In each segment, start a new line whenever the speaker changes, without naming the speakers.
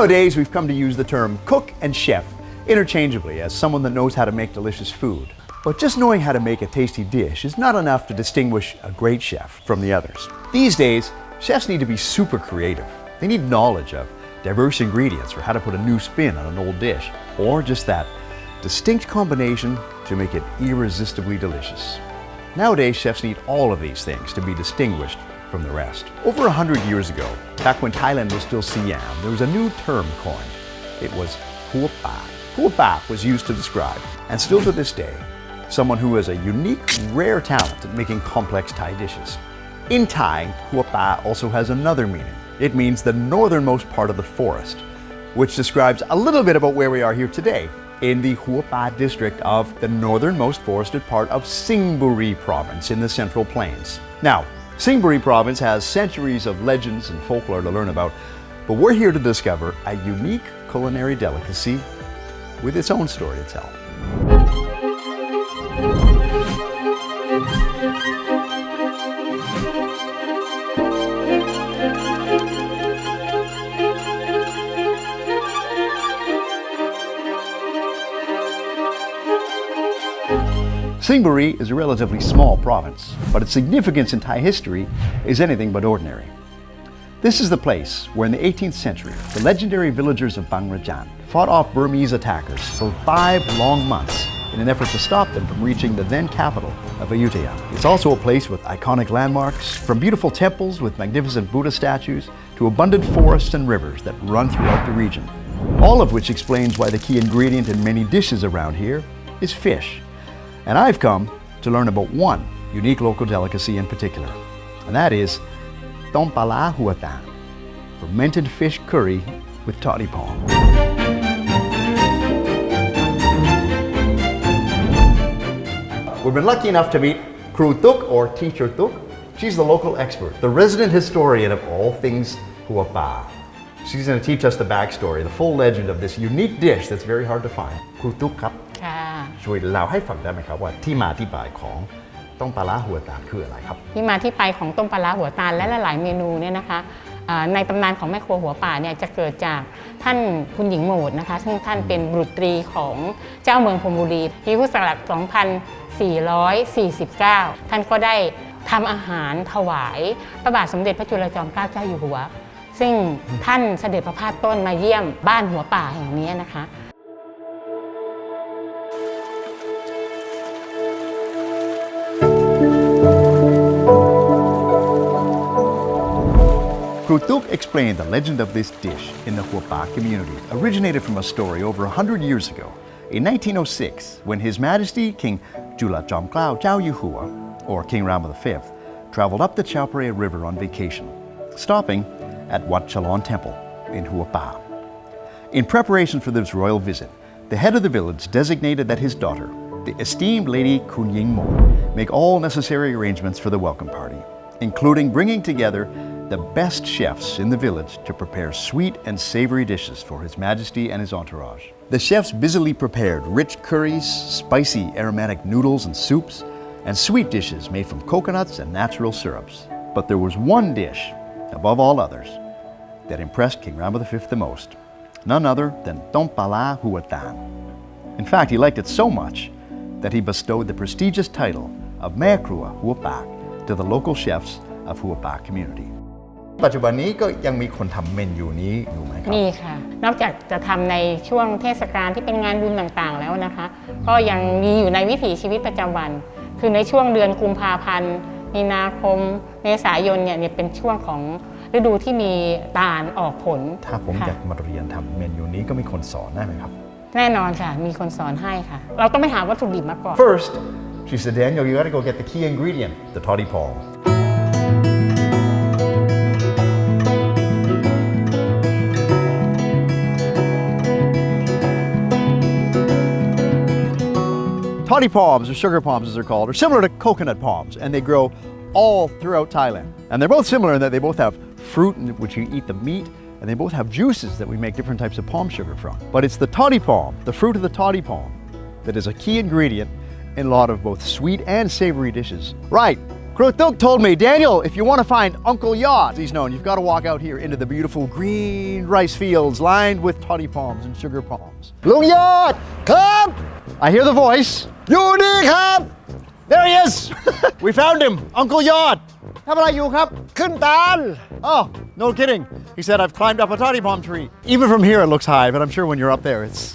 Nowadays, we've come to use the term cook and chef interchangeably as someone that knows how to make delicious food. But just knowing how to make a tasty dish is not enough to distinguish a great chef from the others. These days, chefs need to be super creative. They need knowledge of diverse ingredients or how to put a new spin on an old dish, or just that distinct combination to make it irresistibly delicious. Nowadays, chefs need all of these things to be distinguished from the rest. Over 100 years ago, back when Thailand was still Siam, there was a new term coined. It was Hua Pa. Hua Pa was used to describe, and still to this day, someone who has a unique, rare talent at making complex Thai dishes. In Thai, Hua Pa also has another meaning. It means the northernmost part of the forest, which describes a little bit about where we are here today, in the Hua Pa district of the northernmost forested part of Singburi province in the Central Plains. Now, Singburi province has centuries of legends and folklore to learn about, but we're here to discover a unique culinary delicacy with its own story to tell. Singburi is a relatively small province, but its significance in Thai history is anything but ordinary. This is the place where in the 18th century, the legendary villagers of Bangrajan fought off Burmese attackers for 5 long months in an effort to stop them from reaching the then capital of Ayutthaya. It's also a place with iconic landmarks, from beautiful temples with magnificent Buddha statues to abundant forests and rivers that run throughout the region, all of which explains why the key ingredient in many dishes around here is fish. And I've come to learn about one unique local delicacy in particular, and that is Plara Hua, fermented fish curry with toddy palm. We've been lucky enough to meet Kru Tuk or Teacher Tuk. She's the local expert, the resident historian of all things Hua Pa. She's going to teach us the backstory, the full legend of this unique dish that's very hard to find. Kru Tuk ครับ
ค่ะ
ช่วยเล่าให้ฟังได้ไหมครับว่าที่มาที่ไปของต้มปลาร้าหัวตาลคืออะไรครับ
ที่มาที่ไปของต้มปลาร้าหัวตาลและหลายๆเมนูเนี่ยนะคะในตำนานของแม่ครัวหัวป่าเนี่ยจะเกิดจากท่านคุณหญิงโหมดนะคะซึ่งท่านเป็นบุตรีของเจ้าเมืองพรหมบุรีปีพุทธศักราช 2449 ท่านก็ได้ทำอาหารถวายพระบาทสมเด็จพระจุลจอมเกล้าเจ้าอยู่หัวซึ่งท่านเสด็จประพาสต้นมาเยี่ยมบ้านหัวป่าแห่งนี้นะคะ
Kru Tuk explained the legend of this dish in the Hua Pa community originated from a story over 100 years ago. In 1906, when His Majesty King Julajom Klao Chao Yuhua, or King Rama V, traveled up the Chao Phraya River on vacation, stopping at Wat Chalon Temple in Hua Pa. In preparation for this royal visit, the head of the village designated that his daughter, the esteemed Lady Kun Ying Mo, make all necessary arrangements for the welcome party, including bringing together the best chefs in the village to prepare sweet and savory dishes for His Majesty and his entourage. The chefs busily prepared rich curries, spicy aromatic noodles and soups, and sweet dishes made from coconuts and natural syrups. But there was one dish, above all others, that impressed King Rama V the most, none other than Tom Pala Hua. In fact, he liked it so much that he bestowed the prestigious title of Mae Krua Hua Pa to the local chefs of Hua Pa community. ปัจจุบันนี้ก็ยังมีคนทำเมนูนี้อยู่ไหมครับ
มีค่ะนอกจากจะทำในช่วงเทศกาลที่เป็นงานบุญต่างๆแล้วนะคะก็ยังมีอยู่ในวิถีชีวิตประจำวันคือในช่วงเดือนกุมภาพันธ์มีนาคมเมษายนเนี่ยเป็นช่วงของฤดูที่มีตาลออกผล
ถ้าผมอยากมาเรียนทำเมนูนี้ก็มีคนสอนได้ไหมครับ
แน่นอนค่ะมีคนสอนให้ค่ะเราต้องไปหาวัตถุดิบมาก่อน
First she said Daniel you got to go get the key ingredient the toddy palm Toddy palms, or sugar palms as they're called, are similar to coconut palms, and they grow all throughout Thailand. And they're both similar in that they both have fruit in which you eat the meat, and they both have juices that we make different types of palm sugar from. But it's the toddy palm, the fruit of the toddy palm, that is a key ingredient in a lot of both sweet and savory dishes. Right, Krutuk told me, Daniel, if you want to find Uncle Yod, he's known, you've got to walk out here into the beautiful green rice fields lined with toddy palms and sugar palms.
ลุงยอดครับ
I hear the voice.
อยู่นี่ครับ
There he is. We found him. Uncle Yod. ทำอะไรอยู่ครับ
ขึ้นตาล
Oh, no kidding. He said, I've climbed up a toddy palm tree. Even from here, it looks high, but I'm sure when you're up there, it's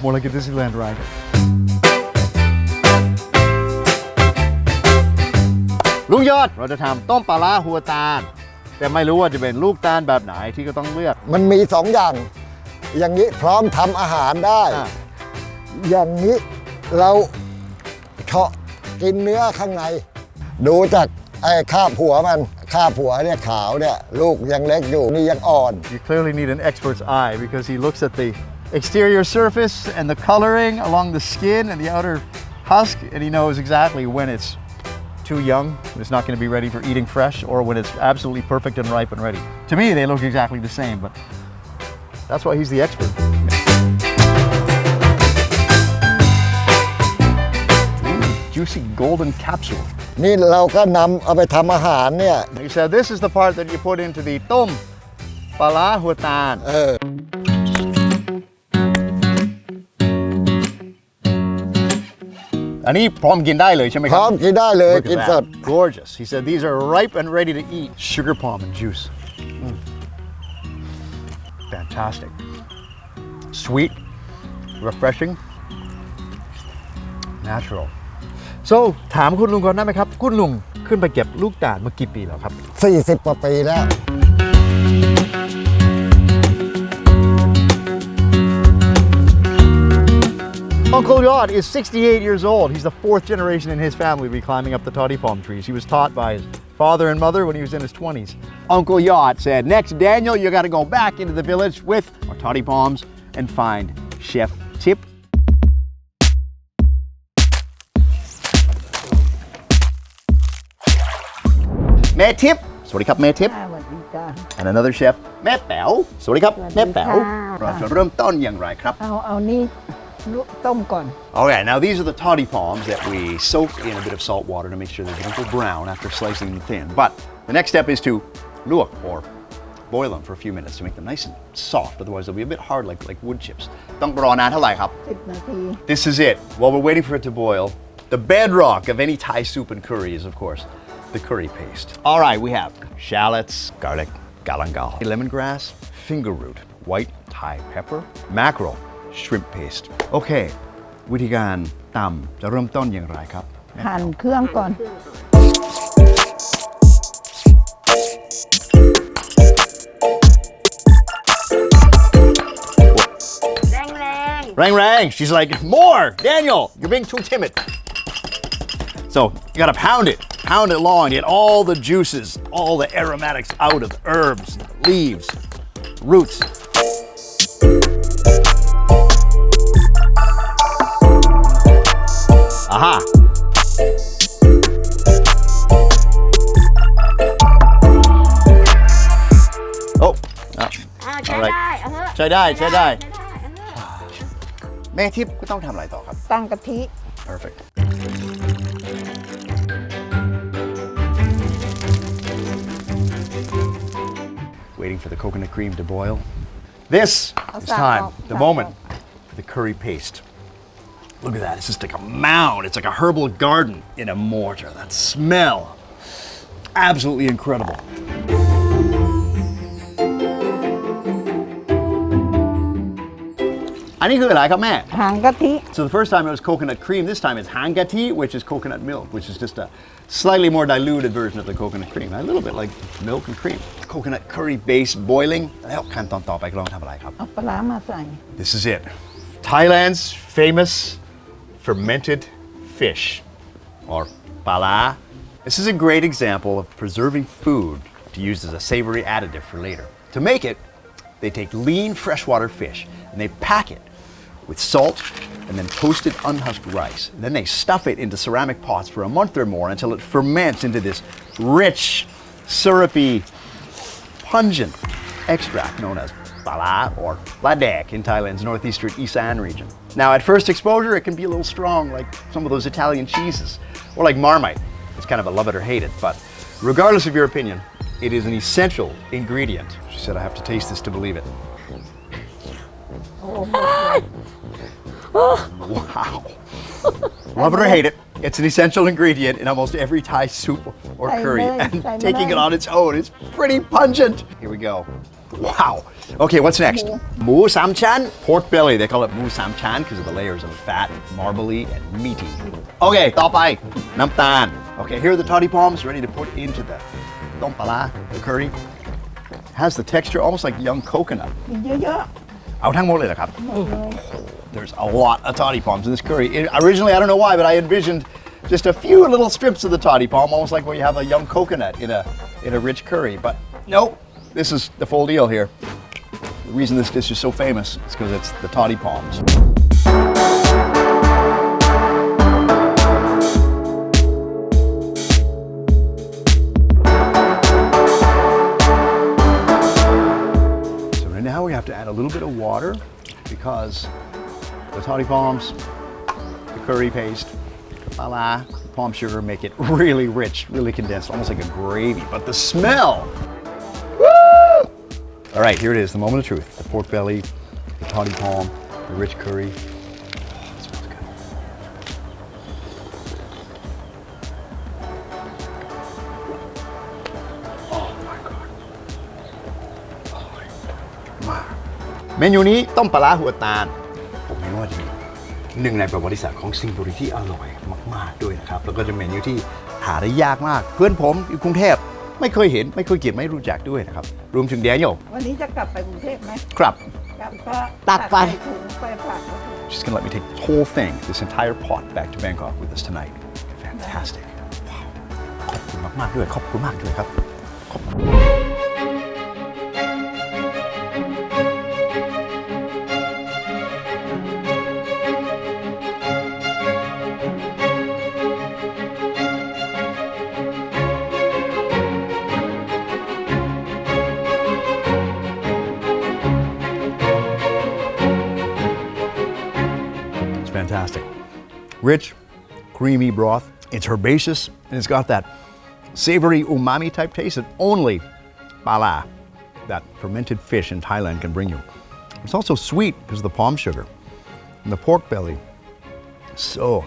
more like a Disneyland ride. ลุงยอดเราจะทำต้มปลาร้าหัวตาลแต่ไม่รู้ว่าจะเป็นลูกตาลแบบไหนที่ก็ต้องเลือก
มันมี2 อย่าง อย่างนี้พร้อมทำอาหารได้ อย่างนี้เราเฉาะกินเนื้อข้างใน ดูจากไอ้คาบหัวมันคาบหัวเนี่ยขาวเนี่ยลูกยังเล็กอยู่นี่ยังอ่อน
You clearly need an expert's eye because he looks at the exterior surface and the coloring along the skin and the outer husk and he knows exactly when it's too young, when it's not going to be ready for eating fresh, or when it's absolutely perfect and ripe and ready. To me, they look exactly the same, but that's why he's the expert. Juicy golden capsule.
นี่เราก็นำเอาไปทำอาหารเนี่ย
He said this is the part that you put into the tom pala huatan. อันนี้พร้อมกินได้เลยใช่ไหมค
พ
รับ
ร้อมกินได้เลย
Look at
กิน
that.
สด
Gorgeous. He said these are ripe and ready to eat. Sugar palm and juice. Fantastic. Sweet, refreshing, natural. So ถามคุณลุงก่อนได้ไหมครับคุณลุงขึ้นไปเก็บลูกตาลมากี่ปีแล้วครับ
40 กว่าปีแล้ว
Uncle Yod is 68 years old. He's the 4th generation in his family to be climbing up the toddy palm trees. He was taught by his father and mother when he was in his 20s. Uncle Yod said, next, Daniel, you got to go back into the village with our toddy palms and find Chef Tip. Mẹ Tip. สวัสดีครับ Mẹ Tip.
สวัสดีจ้า
And another chef, แม่แป๋ว สวัสดีครับ แม่แป๋ว เราจะเริ่มต้นอย่างไรครับ
เอานี่ต้มก่อน
Okay, now these are the toddy palms that we soak in a bit of salt water to make sure they don't go brown after slicing them thin. But the next step is to luộc or boil them for a few minutes to make them nice and soft. Otherwise, they'll be a bit hard like wood chips. ต้องรอนานเท่าไหร่ครับ
10 นาที
This is it. While we're waiting for it to boil, the bedrock of any Thai soup and curry is, of course, the curry paste. All right, we have shallots, garlic, galangal, lemongrass, finger root, white Thai pepper, mackerel, shrimp paste. Okay, วิธีการตำจะเริ่มต้นอย่างไรครับ
หั่นเครื่องก่อน
Rang. She's like, more, Daniel, you're being too timid. So you gotta pound it long, get all the juices, all the aromatics out of the herbs, leaves, roots. Aha. Oh. All right. ใช้ได้ แม่ทิพย์ก็ต้องทำอะไรต่อครับ
ตั้งกะทิ
Perfect. Waiting for the coconut cream to boil. This is time, the moment for the curry paste. Look at that, it's just like a mound. It's like a herbal garden in a mortar. That smell, absolutely incredible. I need to go like a man.
หางกะทิ
So the first time it was coconut cream, this time it's hangati, which is coconut milk, which is just a slightly more diluted version of the coconut cream. A little bit like milk and cream. Coconut curry base boiling. แล้วขั้นตอนต่อไปก็ลองทำอะไรครับ
เอาปลาร้ามาใส่
This is it. Thailand's famous fermented fish, or pala. This is a great example of preserving food to use as a savory additive for later. To make it, they take lean freshwater fish and they pack it with salt and then toasted unhusked rice. And then they stuff it into ceramic pots for a month or more until it ferments into this rich, syrupy, pungent extract known as pala or ladek in Thailand's northeastern Isan region. Now, at first exposure, it can be a little strong, like some of those Italian cheeses, or like Marmite. It's kind of a love it or hate it, but regardless of your opinion, it is an essential ingredient. She said, I have to taste this to believe it. Wow. Love it or hate it, it's an essential ingredient in almost every Thai soup or curry, and taking it on its own is pretty pungent. Here we go. Wow. Okay, what's next? Mu samchan, pork belly. They call it mu samchan because of the layers of fat, marbly, and meaty. Okay, ต่อไป น้ำตาล. Okay, here are the toddy palms ready to put into the tom pala, the curry. Has the texture almost like young coconut.
เยอะ
เอาทั้งหมดเลยเหรอครับ
ๆหมดเลย
There's a lot of toddy palms in this curry. Originally, I don't know why, but I envisioned just a few little strips of the toddy palm, almost like where you have a young coconut in a rich curry. But nope, this is the full deal here. The reason this dish is so famous is because it's the toddy palms. So right now we have to add a little bit of water because the toddy palms, the curry paste, the pala, the palm sugar make it really rich, really condensed, almost like a gravy. But the smell! Woo! All right, here it is, the moment of truth. The pork belly, the toddy palm, the rich curry. Oh, it smells good. Oh my God. Oh my. เมนูนี้ต้มปลาร้าหัวตาล ผมเห็นว่าจะมีหนึ่งในประวัติศาสตร์ของสิงห์บุรีที่อร่อยมากๆด้วยนะครับแล้วก็จะเป็นเมนูที่หาได้ยากมากเพื่อนผมอยู่กรุงเทพไม่เคยเห็นไม่เคยกินไม่รู้จักด้วยนะครับรวมถึงแดเนียล
วันนี้จะกลับไปกรุงเทพไหม
ครับ
กลับก็
ตักไป
ใส่ถุงไปฝากเขาถุง
She's gonna let me take this whole thing, this entire pot back to Bangkok with us tonight. Fantastic. Wow. ขอบคุณมากๆด้วยขอบคุณมากด้วยครับขอบคุณ Fantastic. Rich, creamy broth. It's herbaceous and it's got that savory umami type taste that only pala, that fermented fish in Thailand, can bring you. It's also sweet because of the palm sugar. And the pork belly, so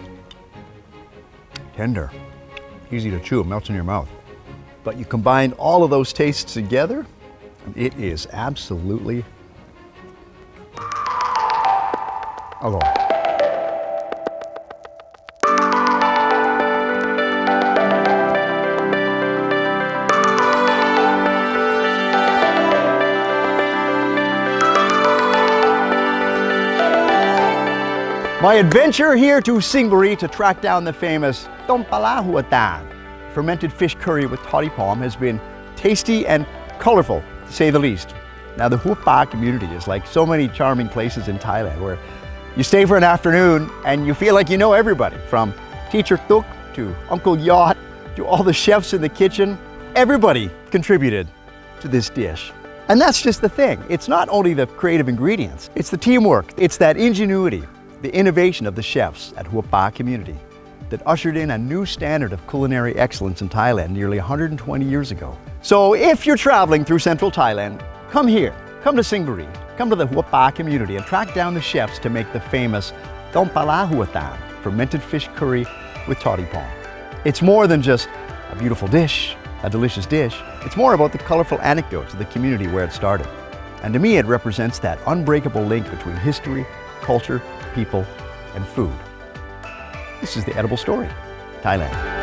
tender, easy to chew, it melts in your mouth. But you combine all of those tastes together, and it is absolutely alright. My adventure here to Singbury to track down the famous Tom Pala Hua Tan, fermented fish curry with toddy palm, has been tasty and colorful, to say the least. Now, the Hua Pa community is like so many charming places in Thailand where you stay for an afternoon and you feel like you know everybody, from Teacher Tuk to Uncle Yacht to all the chefs in the kitchen. Everybody contributed to this dish. And that's just the thing. It's not only the creative ingredients, it's the teamwork, it's that ingenuity, the innovation of the chefs at Hua Pa community that ushered in a new standard of culinary excellence in Thailand nearly 120 years ago. So if you're traveling through central Thailand, come here, come to Singbury, come to the Hua Pa community and track down the chefs to make the famous Tom Pala Hua Tan, fermented fish curry with toddy palm. It's more than just a beautiful dish, a delicious dish. It's more about the colorful anecdotes of the community where it started. And to me, it represents that unbreakable link between history, culture, people, and food. This is the Edible Story, Thailand.